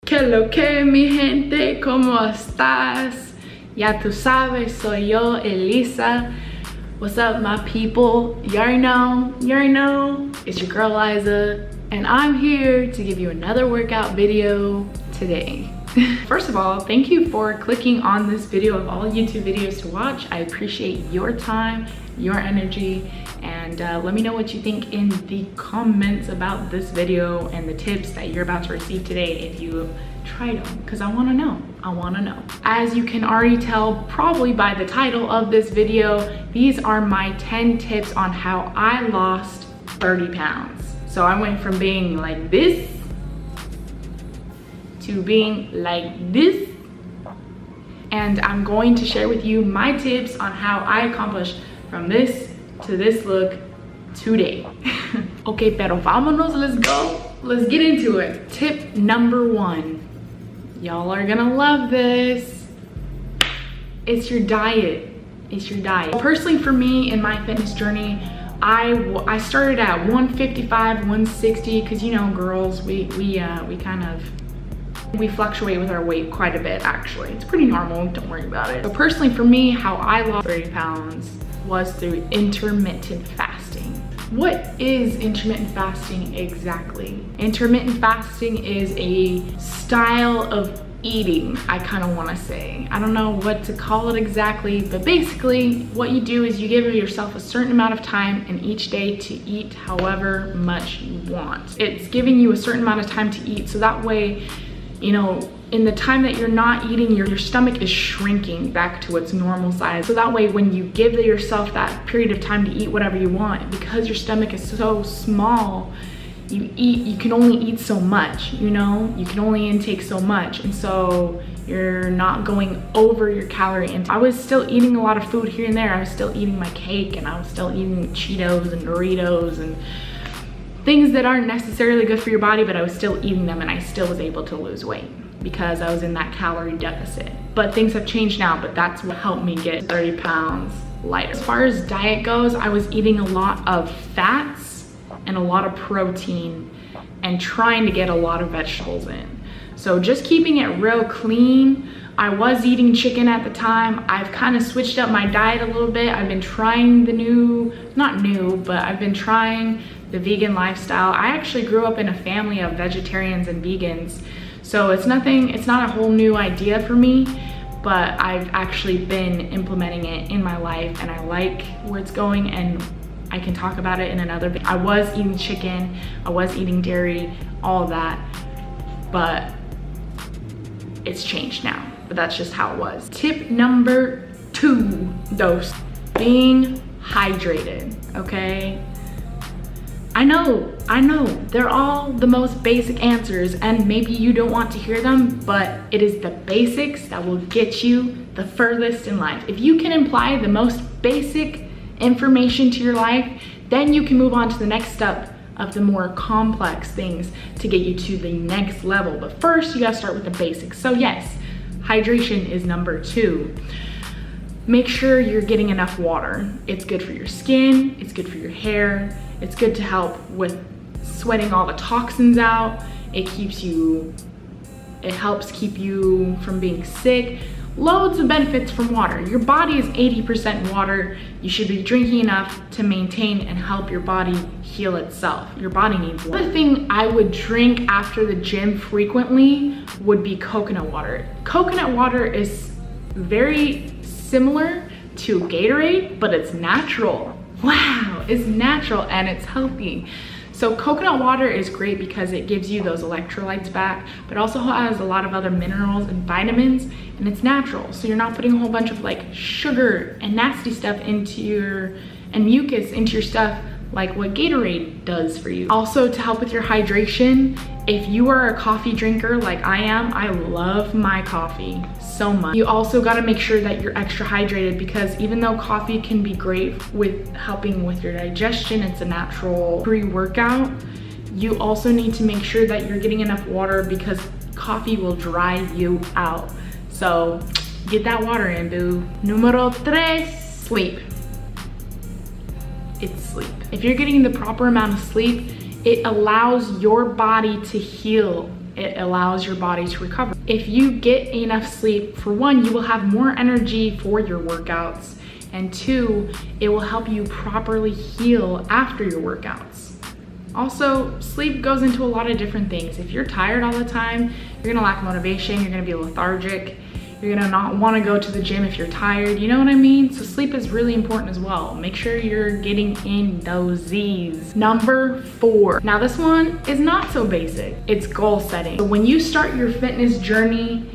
Que lo que mi gente, ¿cómo estás? Ya tú sabes, soy yo, Elisa. What's up, my people? You already know, it's your girl Liza, and I'm here to give you another workout video today. First of all, thank you for clicking on this video of all YouTube videos to watch. I appreciate your time, your energy, and let me know what you think in the comments about this video and the tips that you're about to receive today if you tried them, because I want to know. As you can already tell probably by the title of this video, these are my 10 tips on how I lost 30 pounds. So I went from being like this to being like this, and I'm going to share with you my tips on how I accomplished from this to this look today. Okay, pero vámonos, let's go. Let's get into it. Tip number 1. Y'all are gonna love this. It's your diet. Personally, for me, in my fitness journey, I started at 155, 160, because you know, girls, we fluctuate with our weight quite a bit. Actually, it's pretty normal, don't worry about it. So personally, for me, how I lost 30 pounds was through intermittent fasting. What is intermittent fasting exactly? Intermittent fasting is a style of eating, I kind of want to say. I don't know what to call it exactly, but basically what you do is you give yourself a certain amount of time in each day to eat however much you want. It's giving you a certain amount of time to eat, so that way, you know, in the time that you're not eating, your stomach is shrinking back to its normal size. So that way, when you give yourself that period of time to eat whatever you want, because your stomach is so small, you can only eat so much, you know? You can only intake so much. And so you're not going over your calorie intake. I was still eating a lot of food here and there. I was still eating my cake, and I was still eating Cheetos and Doritos and things that aren't necessarily good for your body, but I was still eating them, and I still was able to lose weight because I was in that calorie deficit. But things have changed now, but that's what helped me get 30 pounds lighter. As far as diet goes, I was eating a lot of fats and a lot of protein and trying to get a lot of vegetables in. So just keeping it real clean. I was eating chicken at the time. I've kind of switched up my diet a little bit. I've been trying I've been trying the vegan lifestyle. I actually grew up in a family of vegetarians and vegans. So it's not a whole new idea for me, but I've actually been implementing it in my life, and I like where it's going, and I can talk about it in another video. I was eating chicken, I was eating dairy, all of that, but it's changed now. But that's just how it was. Tip number 2, being hydrated, okay? I know, they're all the most basic answers, and maybe you don't want to hear them, but it is the basics that will get you the furthest in life. If you can apply the most basic information to your life, then you can move on to the next step of the more complex things to get you to the next level. But first, you gotta start with the basics. So yes, hydration is number 2. Make sure you're getting enough water. It's good for your skin, it's good for your hair, it's good to help with sweating all the toxins out. It helps keep you from being sick. Loads of benefits from water. Your body is 80% water. You should be drinking enough to maintain and help your body heal itself. Your body needs water. Another thing I would drink after the gym frequently would be coconut water. Coconut water is very similar to Gatorade, but it's natural. Wow, it's natural and it's healthy. So coconut water is great because it gives you those electrolytes back, but also has a lot of other minerals and vitamins, and it's natural. So you're not putting a whole bunch of like sugar and nasty stuff and mucus into your stuff like what Gatorade does for you. Also, to help with your hydration, if you are a coffee drinker like I am, I love my coffee so much. You also gotta make sure that you're extra hydrated, because even though coffee can be great with helping with your digestion, it's a natural pre-workout, you also need to make sure that you're getting enough water, because coffee will dry you out. So get that water in, boo. Numero 3, sleep. It's sleep. If you're getting the proper amount of sleep, it allows your body to heal It allows your body to recover. If you get enough sleep, for one, you will have more energy for your workouts, and two, it will help you properly heal after your workouts. Also, sleep goes into a lot of different things. If you're tired all the time, you're gonna lack motivation, you're gonna be lethargic, you're gonna not wanna go to the gym if you're tired, you know what I mean? So sleep is really important as well. Make sure you're getting in those Z's. Number 4. Now this one is not so basic. It's goal setting. So when you start your fitness journey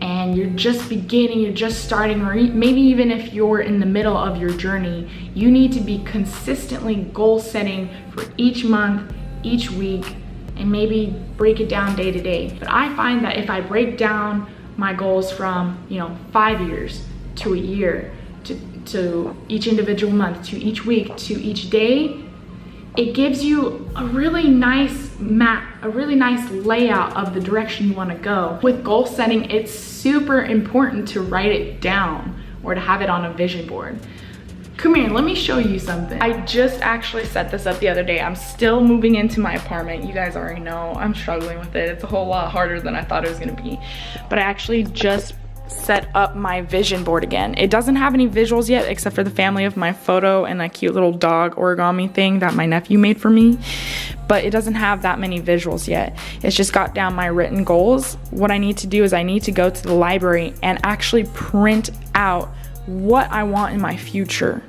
and you're just beginning, you're just starting, or maybe even if you're in the middle of your journey, you need to be consistently goal setting for each month, each week, and maybe break it down day to day. But I find that if I break down my goals from 5 years to a year, to each individual month, to each week, to each day, it gives you a really nice map, a really nice layout of the direction you want to go. With goal setting, it's super important to write it down or to have it on a vision board. Come here, let me show you something. I just actually set this up the other day. I'm still moving into my apartment. You guys already know I'm struggling with it. It's a whole lot harder than I thought it was gonna be. But I actually just set up my vision board again. It doesn't have any visuals yet except for the family of my photo and a cute little dog origami thing that my nephew made for me. But it doesn't have that many visuals yet. It's just got down my written goals. What I need to do is I need to go to the library and actually print out what I want in my future.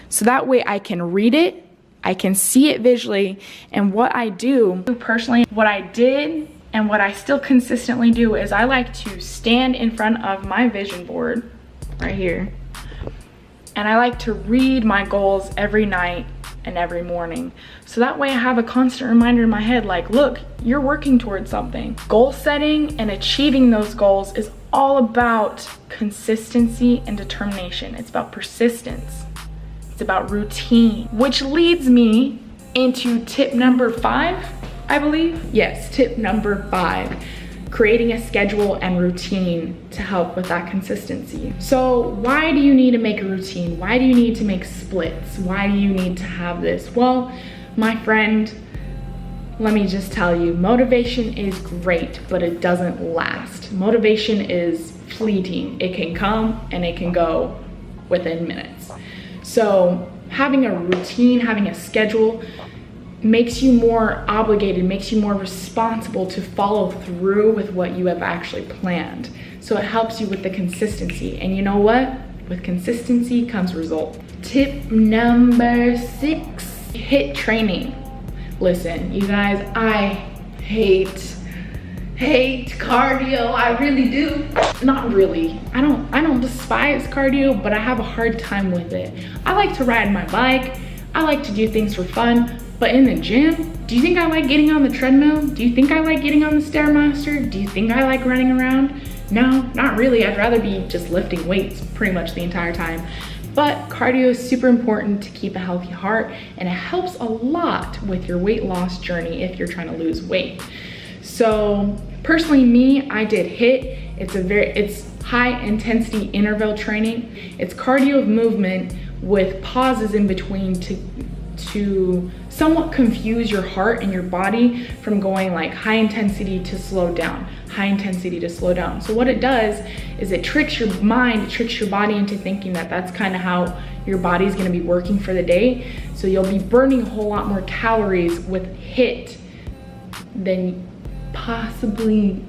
So that way I can read it, I can see it visually, and what I do personally, what I did and what I still consistently do is I like to stand in front of my vision board right here, and I like to read my goals every night and every morning. So that way I have a constant reminder in my head, like, look, you're working towards something. Goal setting and achieving those goals is all about consistency and determination. It's about persistence. It's about routine, which leads me into tip number 5, I believe. Yes, tip number 5, creating a schedule and routine to help with that consistency. So why do you need to make a routine? Why do you need to make splits? Why do you need to have this? Well, my friend, let me just tell you, motivation is great, but it doesn't last. Motivation is fleeting. It can come and it can go within minutes. So having a routine, having a schedule makes you more obligated, makes you more responsible to follow through with what you have actually planned. So it helps you with the consistency. And you know what? With consistency comes result. Tip number 6, HIIT training. Listen, you guys, I hate cardio. I really do. Not really. I don't despise cardio, but I have a hard time with it. I like to ride my bike. I like to do things for fun, but in the gym, do you think I like getting on the treadmill? Do you think I like getting on the Stairmaster? Do you think I like running around? No, not really. I'd rather be just lifting weights pretty much the entire time. But cardio is super important to keep a healthy heart, and it helps a lot with your weight loss journey if you're trying to lose weight. So personally, me, I did HIIT. It's high intensity interval training. It's cardio movement with pauses in between to somewhat confuse your heart and your body from going like high intensity to slow down, high intensity to slow down. So what it does is it tricks your mind, it tricks your body into thinking that that's kind of how your body's gonna be working for the day. So you'll be burning a whole lot more calories with HIIT than possibly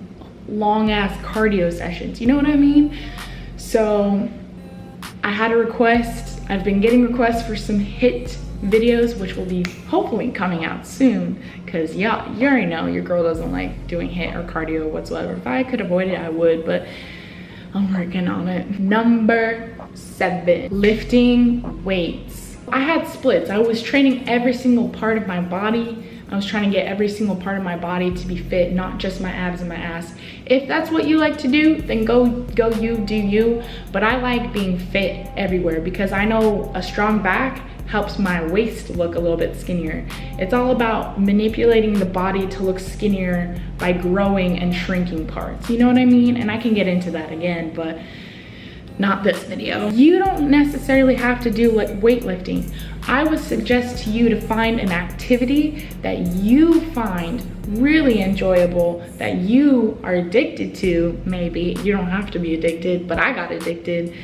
long ass cardio sessions. You know what I mean? So I had a request. I've been getting requests for some HIIT videos, which will be hopefully coming out soon, because yeah, you already know your girl doesn't like doing HIIT or cardio whatsoever. If I could avoid it, I would, but I'm working on it. Number 7, lifting weights. I had splits. I was training every single part of my body. I was trying to get every single part of my body to be fit, not just my abs and my ass. If that's what you like to do, then go you, do you. But I like being fit everywhere because I know a strong back helps my waist look a little bit skinnier. It's all about manipulating the body to look skinnier by growing and shrinking parts. You know what I mean? And I can get into that again, but not this video. You don't necessarily have to do weightlifting. I would suggest to you to find an activity that you find really enjoyable, that you are addicted to. Maybe you don't have to be addicted, but I got addicted.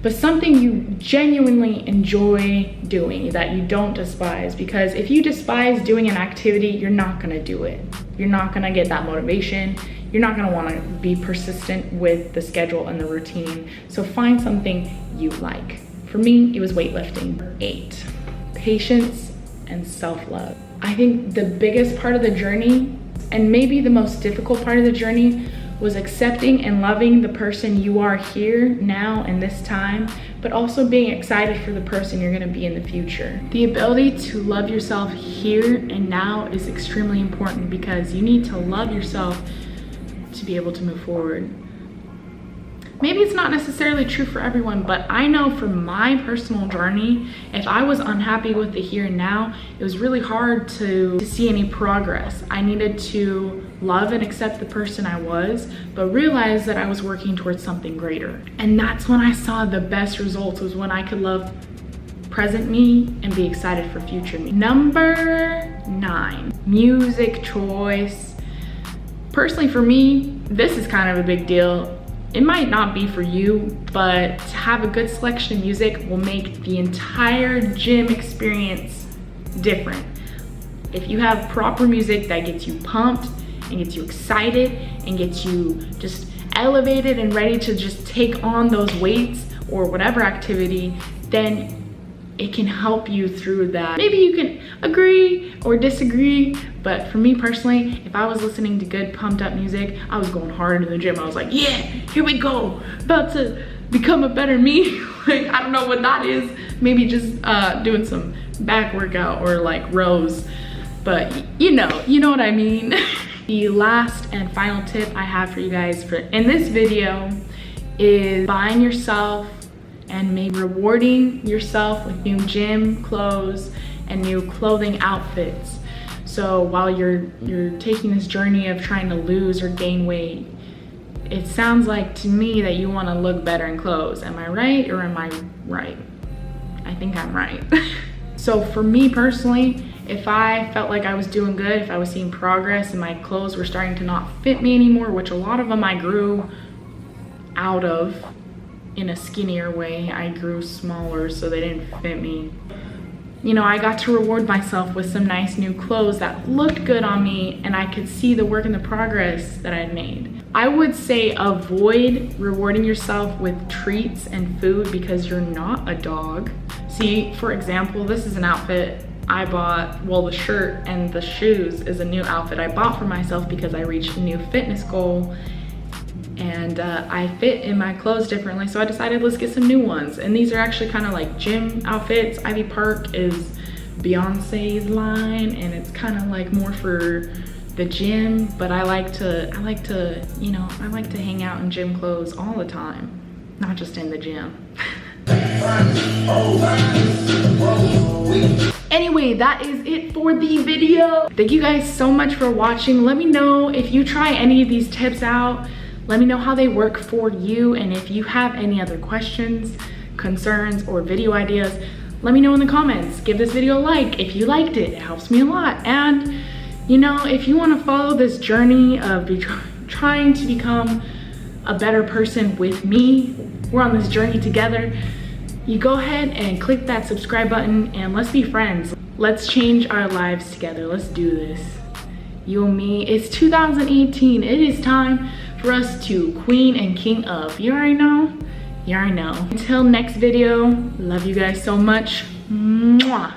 But something you genuinely enjoy doing, that you don't despise. Because if you despise doing an activity, you're not gonna do it. You're not gonna get that motivation. You're not gonna wanna be persistent with the schedule and the routine. So find something you like. For me, it was weightlifting. 8, patience and self-love. I think the biggest part of the journey, and maybe the most difficult part of the journey, was accepting and loving the person you are here now in this time, but also being excited for the person you're gonna be in the future. The ability to love yourself here and now is extremely important, because you need to love yourself to be able to move forward. Maybe it's not necessarily true for everyone, but I know from my personal journey, if I was unhappy with the here and now, it was really hard to see any progress. I needed to love and accept the person I was, but realize that I was working towards something greater. And that's when I saw the best results, was when I could love present me and be excited for future me. Number 9, music choice. Personally for me, this is kind of a big deal. It might not be for you, but to have a good selection of music will make the entire gym experience different. If you have proper music that gets you pumped and gets you excited and gets you just elevated and ready to just take on those weights or whatever activity, then it can help you through that. Maybe you can agree or disagree, but for me personally, if I was listening to good pumped up music, I was going hard in the gym. I was like, yeah, here we go, about to become a better me. Like, I don't know what that is. Maybe just doing some back workout or like rows, but you know what I mean. The last and final tip I have for you guys in this video is buying yourself and maybe rewarding yourself with new gym clothes and new clothing outfits. So while you're taking this journey of trying to lose or gain weight, it sounds like to me that you want to look better in clothes. Am I right or am I right? I think I'm right. So for me personally, if I felt like I was doing good, if I was seeing progress and my clothes were starting to not fit me anymore, which a lot of them I grew out of in a skinnier way, I grew smaller so they didn't fit me. You know, I got to reward myself with some nice new clothes that looked good on me, and I could see the work and the progress that I'd made. I would say avoid rewarding yourself with treats and food because you're not a dog. See, for example, this is an outfit I bought, well, the shirt and the shoes is a new outfit I bought for myself because I reached a new fitness goal, and I fit in my clothes differently, so I decided let's get some new ones. And these are actually kind of like gym outfits. Ivy Park is Beyonce's line, and it's kind of like more for the gym, but I like to hang out in gym clothes all the time, not just in the gym. Anyway, that is it for the video. Thank you guys so much for watching. Let me know if you try any of these tips out. Let me know how they work for you, and if you have any other questions, concerns, or video ideas, let me know in the comments. Give this video a like if you liked it. It helps me a lot. And you know, if you want to follow this journey of trying to become a better person with me, we're on this journey together, you go ahead and click that subscribe button and let's be friends. Let's change our lives together. Let's do this. You and me. It's 2018. It is time for us to queen and king up. You already know? You already know. Until next video, love you guys so much. Mwah.